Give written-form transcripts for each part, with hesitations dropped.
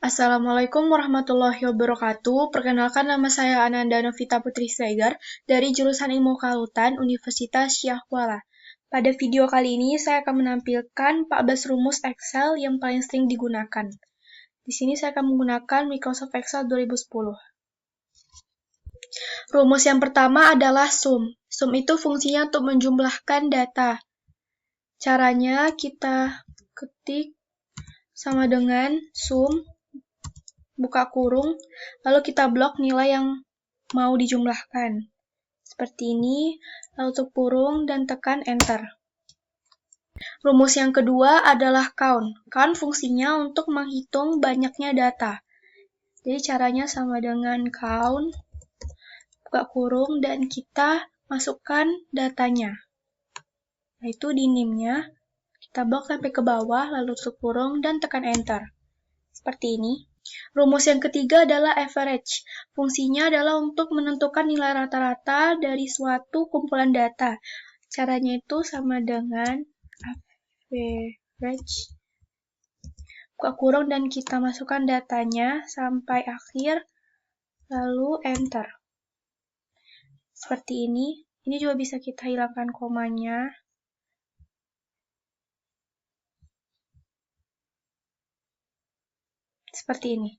Assalamualaikum warahmatullahi wabarakatuh. Perkenalkan, nama saya Ananda Novita Putri Sregar dari jurusan Ilmu Kelautan Universitas Syahwala. Pada video kali ini saya akan menampilkan 14 rumus Excel yang paling sering digunakan. Di sini saya akan menggunakan Microsoft Excel 2010. Rumus yang pertama adalah sum. Sum itu fungsinya untuk menjumlahkan data. Caranya kita ketik sama dengan sum, buka kurung, lalu kita blok nilai yang mau dijumlahkan. Seperti ini, lalu tutup kurung dan tekan Enter. Rumus yang kedua adalah count. Count fungsinya untuk menghitung banyaknya data. Jadi caranya sama dengan count, buka kurung, dan kita masukkan datanya. Yaitu di NIM-nya, kita blok sampai ke bawah, lalu tutup kurung, dan tekan Enter. Seperti ini. Rumus yang ketiga adalah average. Fungsinya adalah untuk menentukan nilai rata-rata dari suatu kumpulan data. Caranya itu sama dengan average. Buka kurung dan kita masukkan datanya sampai akhir, lalu enter. Seperti ini. Ini juga bisa kita hilangkan komanya. Seperti ini.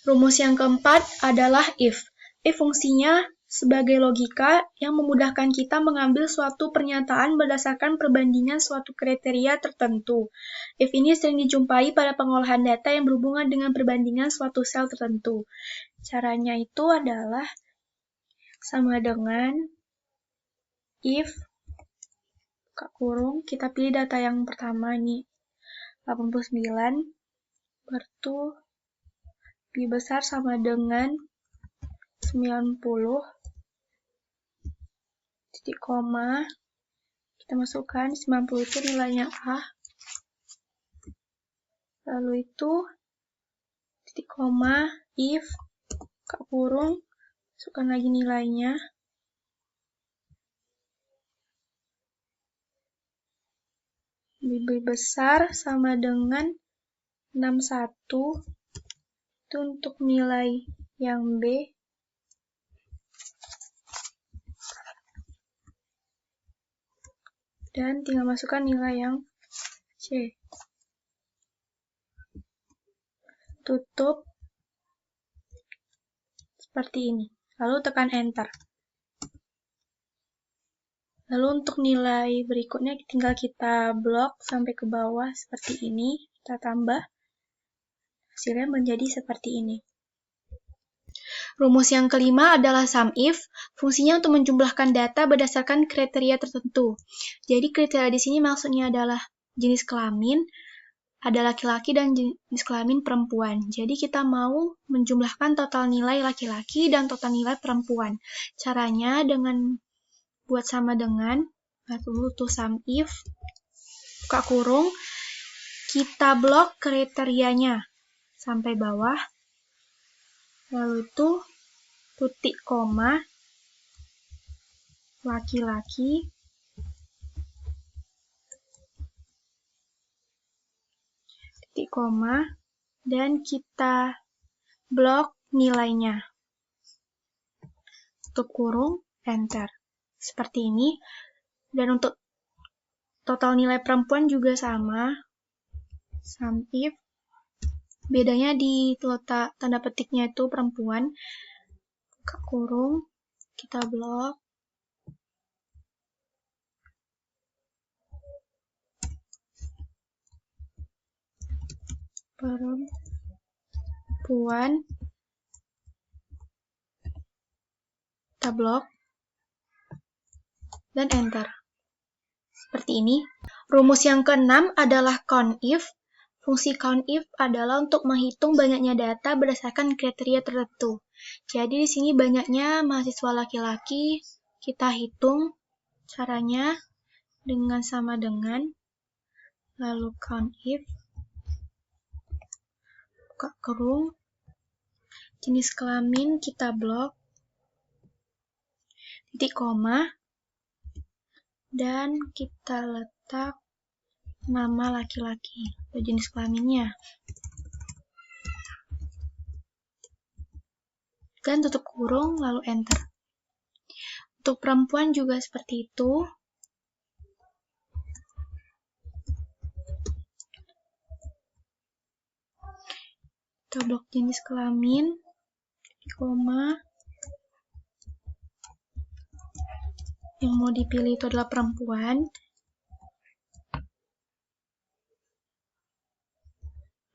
Rumus yang keempat adalah if. If fungsinya sebagai logika yang memudahkan kita mengambil suatu pernyataan berdasarkan perbandingan suatu kriteria tertentu. If ini sering dijumpai pada pengolahan data yang berhubungan dengan perbandingan suatu sel tertentu. Caranya itu adalah sama dengan if, buka kurung, kita pilih data yang pertama nih, 89, berarti lebih besar sama dengan 90, titik koma, kita masukkan 90 itu nilainya A, lalu itu titik koma, if, buka kurung, masukkan lagi nilainya, lebih besar sama dengan 61, itu untuk nilai yang B, dan tinggal masukkan nilai yang C. Tutup seperti ini. Lalu tekan Enter. Lalu untuk nilai berikutnya tinggal kita blok sampai ke bawah seperti ini. Kita tambah. Hasilnya menjadi seperti ini. Rumus yang kelima adalah sum if. Fungsinya untuk menjumlahkan data berdasarkan kriteria tertentu. Jadi kriteria di sini maksudnya adalah jenis kelamin, ada laki-laki dan jenis kelamin perempuan. Jadi kita mau menjumlahkan total nilai laki-laki dan total nilai perempuan. Caranya dengan buat sama dengan, lalu tuh sum if, buka kurung, kita blok kriterianya sampai bawah, lalu itu titik koma, laki-laki, titik koma, dan kita blok nilainya. Tutup kurung, enter. Seperti ini. Dan untuk total nilai perempuan juga sama. Sum if. Bedanya di letak tanda petiknya itu perempuan. Buka kurung, kita blok. Perempuan. Kita blok. Dan enter. Seperti ini. Rumus yang keenam adalah count if. Fungsi count if adalah untuk menghitung banyaknya data berdasarkan kriteria tertentu. Jadi di sini banyaknya mahasiswa laki-laki, kita hitung caranya dengan sama dengan, lalu count if, buka kurung, jenis kelamin kita blok, titik koma, dan kita letak nama laki-laki atau jenis kelaminnya. dan tutup kurung, lalu enter. Untuk perempuan juga seperti itu. Kita blok jenis kelamin, koma. Yang mau dipilih itu adalah perempuan.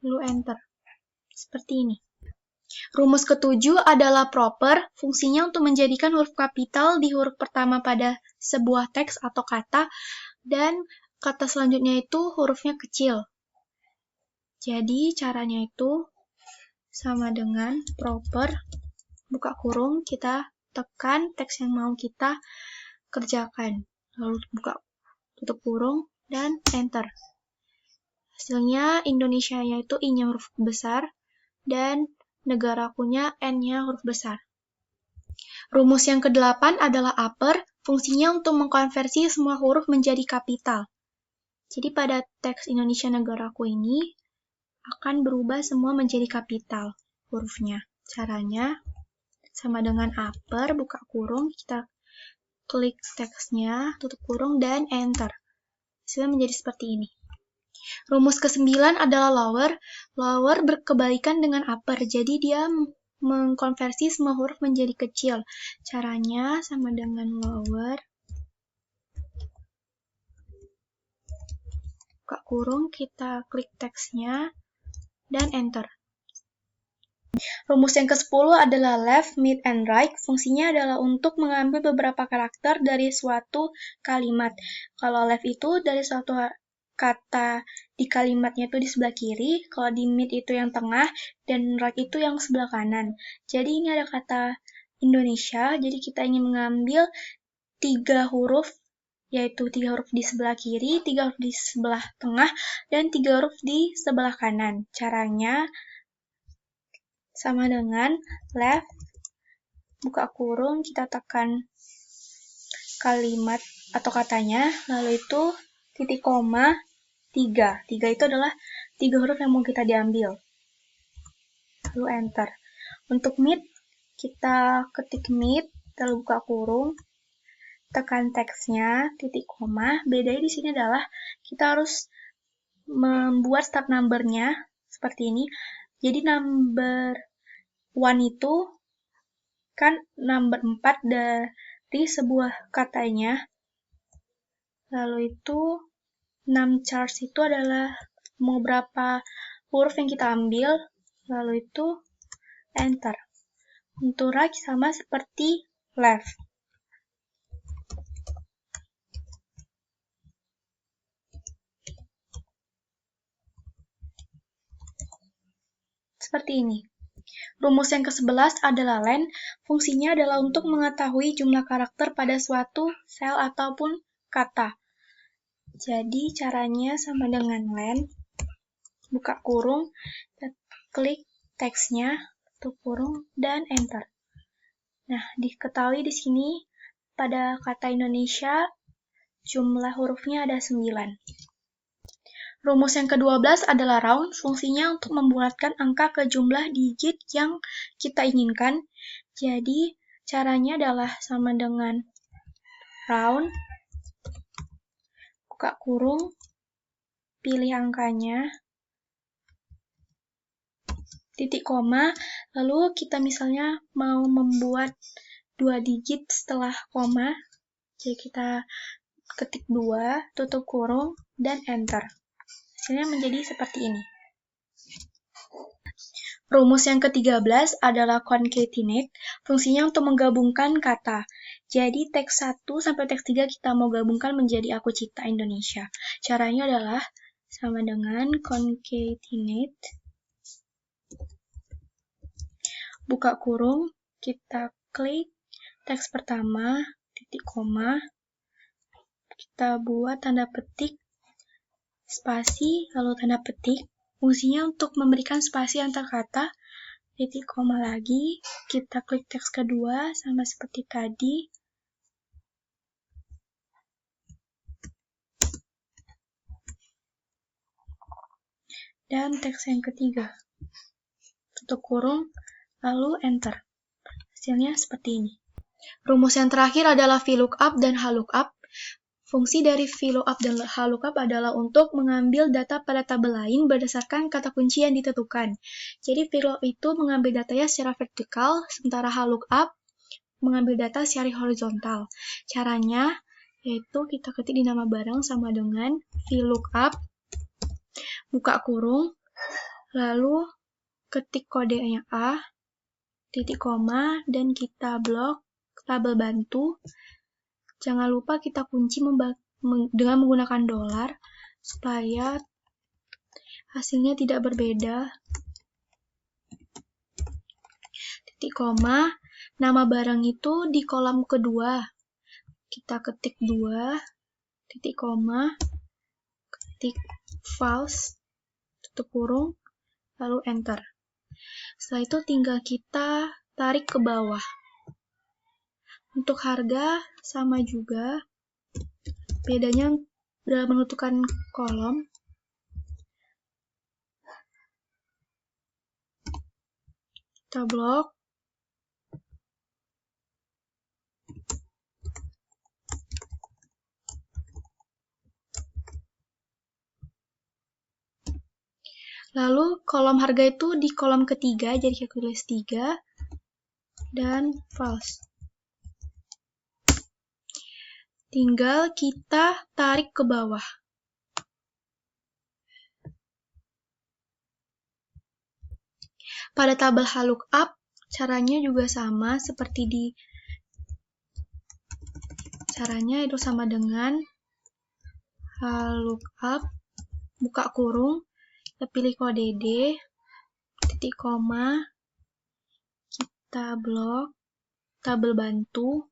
Lalu enter. Seperti ini. Rumus ketujuh adalah proper, fungsinya untuk menjadikan huruf kapital di huruf pertama pada sebuah teks atau kata, dan kata selanjutnya itu hurufnya kecil. Jadi caranya itu sama dengan proper, buka kurung, kita tekan teks yang mau kita kerjakan. Lalu buka tutup kurung, dan enter. Hasilnya Indonesianya itu I-nya huruf besar, dan negarakunya N-nya huruf besar. Rumus yang ke-8 adalah upper, fungsinya untuk mengkonversi semua huruf menjadi kapital. Jadi pada teks Indonesia negaraku ini akan berubah semua menjadi kapital hurufnya. Caranya sama dengan upper, buka kurung, kita klik teksnya, tutup kurung, dan enter. Hasilnya menjadi seperti ini. Rumus ke-9 adalah lower. Lower berkebalikan dengan upper, jadi dia mengkonversi semua huruf menjadi kecil. Caranya sama dengan lower. Buka kurung, kita klik teksnya, dan enter. Rumus yang ke-10 adalah left, mid, and right. Fungsinya adalah untuk mengambil beberapa karakter dari suatu kalimat. Kalau left itu dari suatu kata di kalimatnya itu di sebelah kiri, kalau di mid itu yang tengah, dan right itu yang sebelah kanan. Jadi ini ada kata Indonesia, jadi kita ingin mengambil 3 huruf, yaitu 3 huruf di sebelah kiri, 3 huruf di sebelah tengah, dan 3 huruf di sebelah kanan. Caranya sama dengan left, buka kurung, kita tekan kalimat atau katanya, lalu itu titik koma, 3. 3 itu adalah 3 huruf yang mau kita diambil. Lalu enter. Untuk mid, kita ketik mid, lalu buka kurung, tekan teksnya, titik koma. Bedanya di sini adalah kita harus membuat start number-nya seperti ini. Jadi number 1 itu kan number 4 dari sebuah katanya. Lalu itu 6 charge itu adalah mau berapa huruf yang kita ambil, lalu itu enter. Untuk right sama seperti left. Seperti ini. Rumus yang ke-11 adalah len, fungsinya adalah untuk mengetahui jumlah karakter pada suatu sel ataupun kata. Jadi caranya sama dengan len, buka kurung, klik teksnya, tutup kurung, dan enter. Nah, diketahui di sini pada kata Indonesia jumlah hurufnya ada 9. Rumus yang ke-12 adalah round, fungsinya untuk membulatkan angka ke jumlah digit yang kita inginkan. Jadi caranya adalah sama dengan round, buka kurung, pilih angkanya, titik koma, lalu kita misalnya mau membuat 2 digit setelah koma, jadi kita ketik 2, tutup kurung, dan enter. Hasilnya menjadi seperti ini. Rumus yang ke-13 adalah concatenate, fungsinya untuk menggabungkan kata. Jadi teks 1 sampai teks 3 kita mau gabungkan menjadi Aku Cipta Indonesia. Caranya adalah sama dengan concatenate, buka kurung, kita klik teks pertama, titik koma, kita buat tanda petik, spasi, lalu tanda petik. Fungsinya untuk memberikan spasi antar kata, titik koma lagi, kita klik teks kedua, sama seperti tadi. Dan teks yang ketiga. Tutup kurung, lalu enter. Hasilnya seperti ini. Rumus yang terakhir adalah VLOOKUP dan HLOOKUP. Fungsi dari VLOOKUP dan HLOOKUP adalah untuk mengambil data pada tabel lain berdasarkan kata kunci yang ditentukan. Jadi VLOOKUP itu mengambil datanya secara vertikal, sementara HLOOKUP mengambil data secara horizontal. Caranya yaitu kita ketik di nama barang sama dengan VLOOKUP, buka kurung, lalu ketik kodenya A, titik koma, dan kita blok tabel bantu. Jangan lupa kita kunci dengan menggunakan $, supaya hasilnya tidak berbeda. Titik koma, nama barang itu di kolom kedua. Kita ketik 2, titik koma, ketik false, tutup kurung, lalu enter. Setelah itu tinggal kita tarik ke bawah. Untuk harga sama juga, bedanya dalam menentukan kolom. Kita blok. Lalu kolom harga itu di kolom ketiga, jadi kita tulis 3 dan false. Tinggal kita tarik ke bawah. Pada tabel HLOOKUP, caranya juga sama seperti caranya itu sama dengan HLOOKUP, buka kurung, kita pilih kode D, titik koma, kita blok tabel bantu,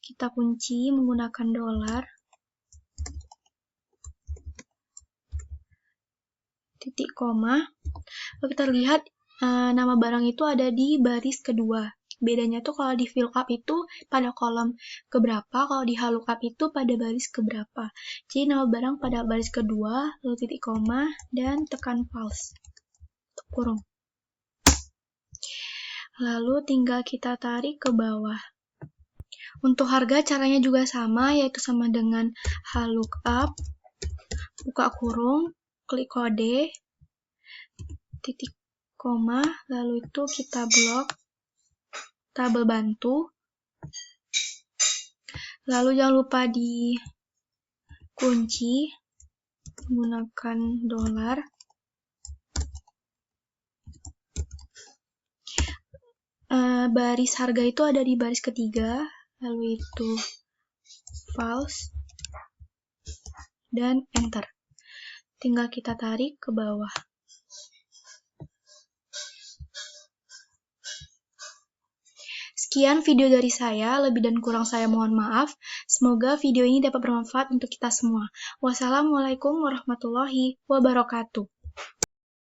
kita kunci menggunakan $, titik koma. Lalu kita lihat nama barang itu ada di baris kedua. Bedanya tuh kalau di VLOOKUP itu pada kolom keberapa, kalau di HLOOKUP itu pada baris keberapa. Jadi nama barang pada baris kedua, lalu titik koma, dan tekan false. Tutup kurung. Lalu tinggal kita tarik ke bawah. Untuk harga caranya juga sama, yaitu sama dengan HLOOKUP, buka kurung, klik kode, titik koma, lalu itu kita blok tabel bantu, lalu jangan lupa dikunci menggunakan $. Baris harga itu ada di baris ketiga, lalu itu false, dan enter. Tinggal kita tarik ke bawah. Sekian video dari saya, lebih dan kurang saya mohon maaf. Semoga video ini dapat bermanfaat untuk kita semua. Wassalamualaikum warahmatullahi wabarakatuh.